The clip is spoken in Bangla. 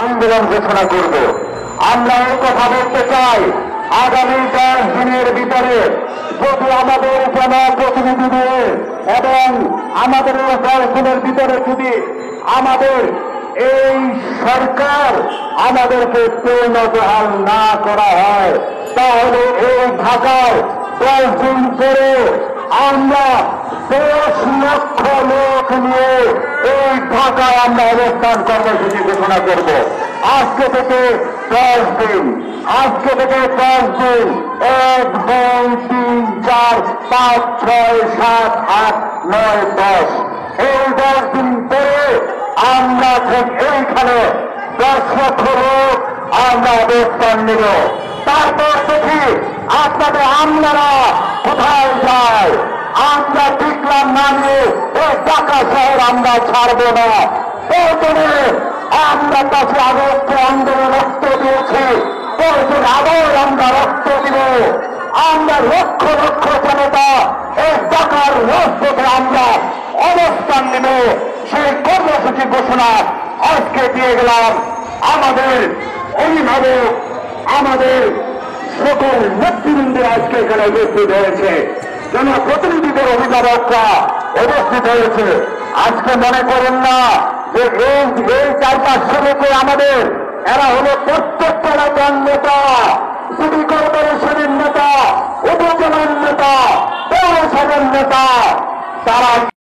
আন্দোলন ঘোষণা করব। আমরা এই কথা বলতে চাই, আগামী 10 দিনের ভিতরে যদি আমাদের জনপ্রতিনিধিদের এবং আমাদের 10 দিনের ভিতরে যদি আমাদের এই সরকার আমাদেরকে পুনর্বহাল না করা হয়, তাহলে এই ঢাকায় 10 দিন পরে আমরা 10 লক্ষ লোক নিয়ে এই ঢাকায় আমরা অবস্থান কর্মসূচি ঘোষণা করব। আজকে থেকে 10 দিন, আজকে থেকে 10 দিন, 1, 2, 3, 4, 5, 6, 7, 8, 9, 10 এই 10 দিন পরে আমরা ঠিক এইখানে 10 লক্ষ লোক আমরা অবস্থান নিব। তারপর দেখি আপনাদের আমলারা কোথায় যায়। আমরা টিকলাম না নিয়ে এই ঢাকা শহর আমরা ছাড়ব না। প্রয়োজনে আমরা 5 আগস্টে আন্দোলন রক্ত দিয়েছি, প্রয়োজনে আবার আমরা রক্ত দিব। আমরা লক্ষ লক্ষ জনতা এই ঢাকার রাজপথে আমরা অবস্থান নিব। সেই কর্মসূচি ঘোষণা আজকে দিয়ে গেলাম। আমাদের অভিভাবক, আমাদের সকল নেতৃবৃন্দ আজকে এখানে উপস্থিত হয়েছে, জনপ্রতিনিধিদের অভিভাবকরা উপস্থিত হয়েছে। আজকে মনে করেন না যে এই 4-5 লোকে আমাদের, এরা হলো প্রত্যেকটা এলাকার নেতা, সিটি কর্পোরেশনের নেতা, উপজেলার নেতা, পৌরসভার নেতা। তারা